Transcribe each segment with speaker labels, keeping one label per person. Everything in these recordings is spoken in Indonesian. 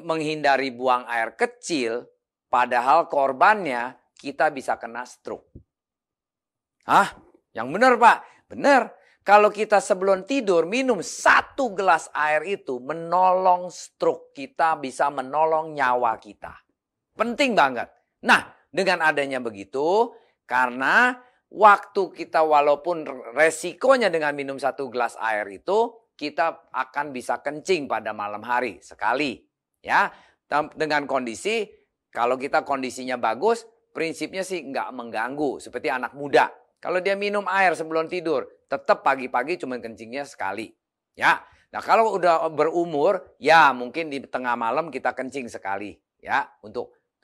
Speaker 1: menghindari buang air kecil, padahal korbannya kita bisa kena stroke. Hah? Yang benar Pak? Benar. Kalau kita sebelum tidur minum 1 gelas air itu menolong stroke kita, bisa menolong nyawa kita. Penting banget. Nah, dengan adanya begitu, karena waktu kita walaupun resikonya dengan minum 1 gelas air itu, kita akan bisa kencing pada malam hari sekali. Ya, dengan kondisi, kalau kita kondisinya bagus, prinsipnya sih nggak mengganggu. Seperti anak muda. Kalau dia minum air sebelum tidur, tetap pagi-pagi cuma kencingnya sekali. Ya. Nah, kalau udah berumur, ya mungkin di tengah malam kita kencing sekali. Ya,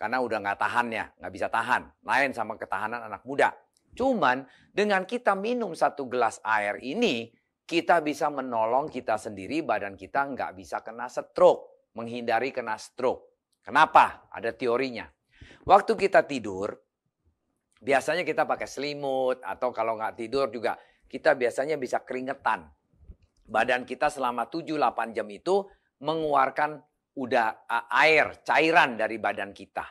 Speaker 1: karena udah nggak tahannya, nggak bisa tahan. Lain sama ketahanan anak muda. Cuman dengan kita minum 1 gelas air ini, kita bisa menolong kita sendiri, badan kita nggak bisa kena stroke. Menghindari kena stroke. Kenapa? Ada teorinya. Waktu kita tidur, biasanya kita pakai selimut atau kalau nggak tidur juga kita biasanya bisa keringetan. Badan kita selama 7-8 jam itu mengeluarkan air, cairan dari badan kita.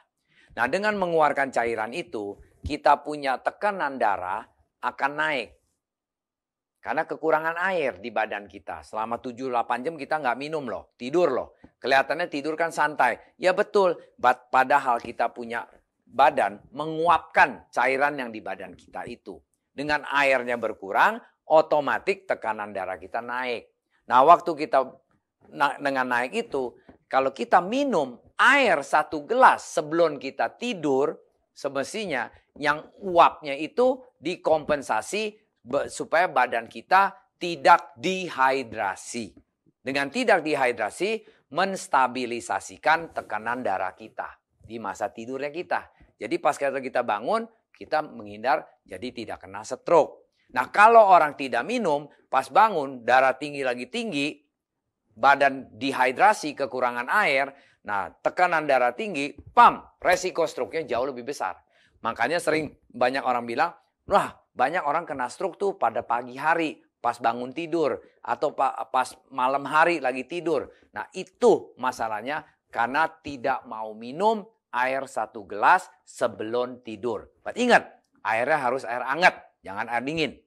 Speaker 1: Nah, dengan mengeluarkan cairan itu, kita punya tekanan darah akan naik. Karena kekurangan air di badan kita. Selama 7-8 jam kita nggak minum loh, tidur loh. Kelihatannya tidur kan santai. Ya betul, padahal kita punya badan menguapkan cairan yang di badan kita itu. Dengan airnya berkurang, otomatis tekanan darah kita naik. Nah, waktu kita dengan naik itu, kalau kita minum air 1 gelas sebelum kita tidur, semestinya yang uapnya itu dikompensasi supaya badan kita tidak dehidrasi. Dengan tidak dehidrasi, menstabilisasikan tekanan darah kita di masa tidurnya kita. Jadi pas kita bangun, kita menghindar jadi tidak kena stroke. Nah, kalau orang tidak minum, pas bangun darah tinggi lagi tinggi, badan dehidrasi, kekurangan air, nah tekanan darah tinggi, resiko stroke-nya jauh lebih besar. Makanya sering banyak orang bilang, wah banyak orang kena stroke tuh pada pagi hari, pas bangun tidur, atau pas malam hari lagi tidur. Nah itu masalahnya karena tidak mau minum air 1 gelas sebelum tidur. Ingat, airnya harus air hangat, jangan air dingin.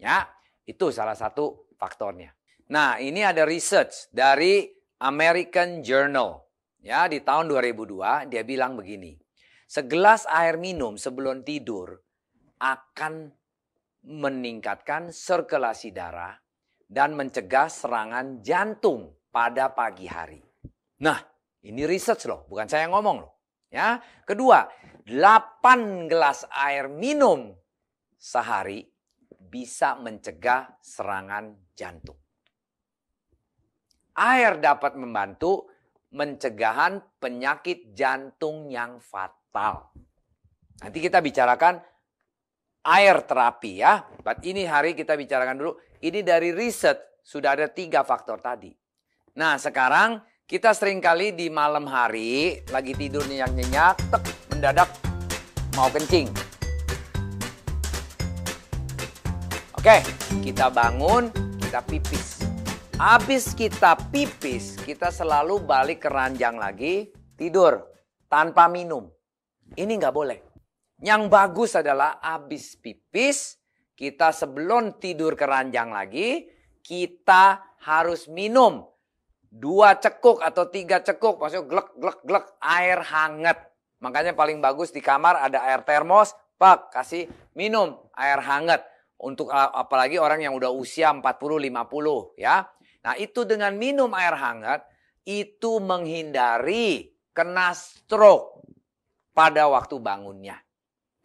Speaker 1: Ya, itu salah satu faktornya. Nah, ini ada research dari American Journal. Ya, di tahun 2002 dia bilang begini. Segelas air minum sebelum tidur akan meningkatkan sirkulasi darah dan mencegah serangan jantung pada pagi hari. Nah, ini research loh, bukan saya yang ngomong loh. Ya, kedua, 8 gelas air minum sehari bisa mencegah serangan jantung. Air dapat membantu pencegahan penyakit jantung yang fatal. Nanti kita bicarakan air terapi ya. Ini hari kita bicarakan dulu. Ini dari riset sudah ada 3 faktor tadi. Nah sekarang kita seringkali di malam hari lagi tidur nyenyak-nyenyak, mendadak mau kencing. Oke, kita bangun, kita pipis. Habis kita pipis, kita selalu balik ke ranjang lagi, tidur tanpa minum. Ini nggak boleh. Yang bagus adalah habis pipis, kita sebelum tidur ke ranjang lagi, kita harus minum 2 cekuk atau 3 cekuk, maksudnya glek air hangat. Makanya paling bagus di kamar ada air termos, Pak, kasih minum air hangat. Untuk apalagi orang yang udah usia 40-50 ya. Nah itu dengan minum air hangat, itu menghindari kena stroke pada waktu bangunnya.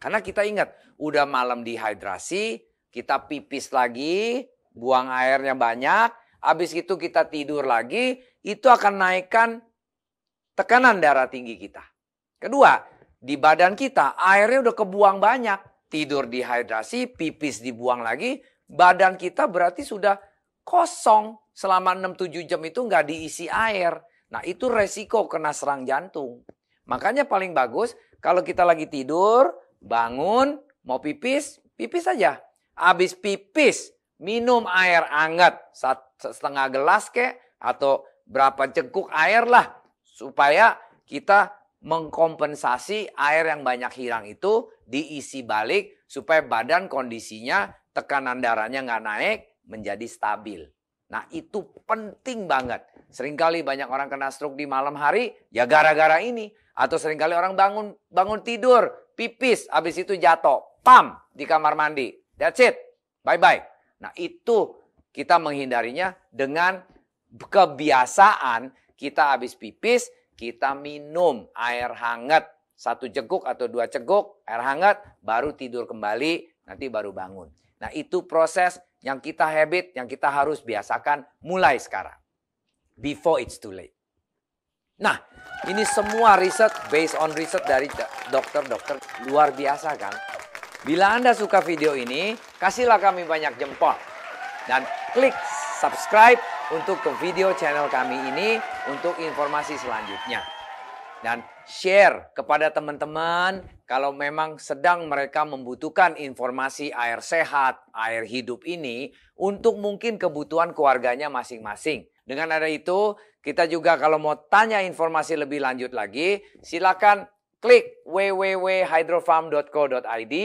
Speaker 1: Karena kita ingat, udah malam dehidrasi, kita pipis lagi, buang airnya banyak, habis itu kita tidur lagi, itu akan naikkan tekanan darah tinggi kita. Kedua, di badan kita airnya udah kebuang banyak. Tidur dehidrasi, pipis dibuang lagi, badan kita berarti sudah kosong. Selama 6-7 jam itu nggak diisi air. Nah itu resiko kena serang jantung. Makanya paling bagus kalau kita lagi tidur, bangun, mau pipis, pipis aja. Habis pipis, minum air hangat 1,5 gelas kek, atau berapa cekuk air lah. supaya kita mengkompensasi air yang banyak hilang itu diisi balik supaya badan kondisinya tekanan darahnya nggak naik menjadi stabil. Nah itu penting banget. Seringkali banyak orang kena stroke di malam hari ya gara-gara ini. Atau seringkali orang bangun tidur, pipis, habis itu jatuh, pam di kamar mandi. That's it, bye-bye. Nah itu kita menghindarinya dengan kebiasaan kita habis pipis, kita minum air hangat. 1 jeguk atau 2 ceguk air hangat, baru tidur kembali, nanti baru bangun. Nah itu proses yang kita habit, yang kita harus biasakan mulai sekarang. Before it's too late. Nah ini semua riset, based on riset dari dokter-dokter luar biasa kan. Bila Anda suka video ini, kasihlah kami banyak jempol. Dan klik subscribe untuk ke video channel kami ini untuk informasi selanjutnya. Dan share kepada teman-teman kalau memang sedang mereka membutuhkan informasi air sehat, air hidup ini untuk mungkin kebutuhan keluarganya masing-masing. Dengan ada itu, kita juga kalau mau tanya informasi lebih lanjut lagi, silakan klik www.hydrofarm.co.id.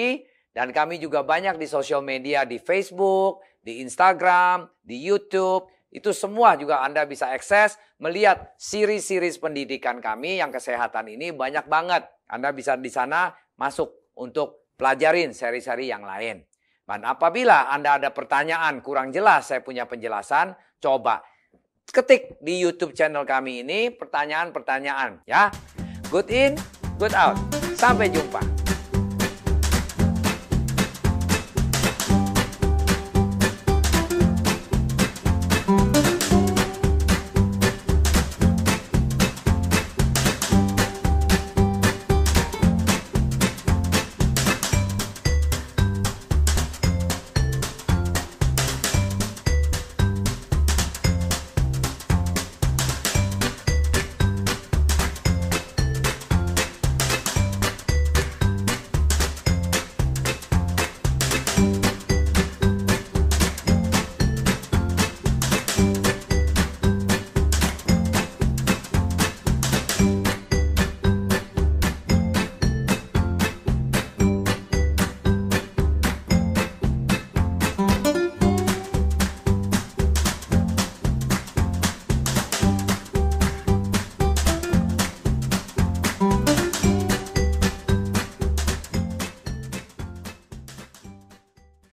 Speaker 1: Dan kami juga banyak di sosial media, di Facebook, di Instagram, di YouTube. Itu semua juga Anda bisa akses, melihat series-series pendidikan kami yang kesehatan ini banyak banget. Anda bisa di sana masuk untuk pelajarin seri-seri yang lain. Dan apabila Anda ada pertanyaan kurang jelas, saya punya penjelasan, coba ketik di YouTube channel kami ini pertanyaan-pertanyaan ya. Good in, good out. Sampai jumpa.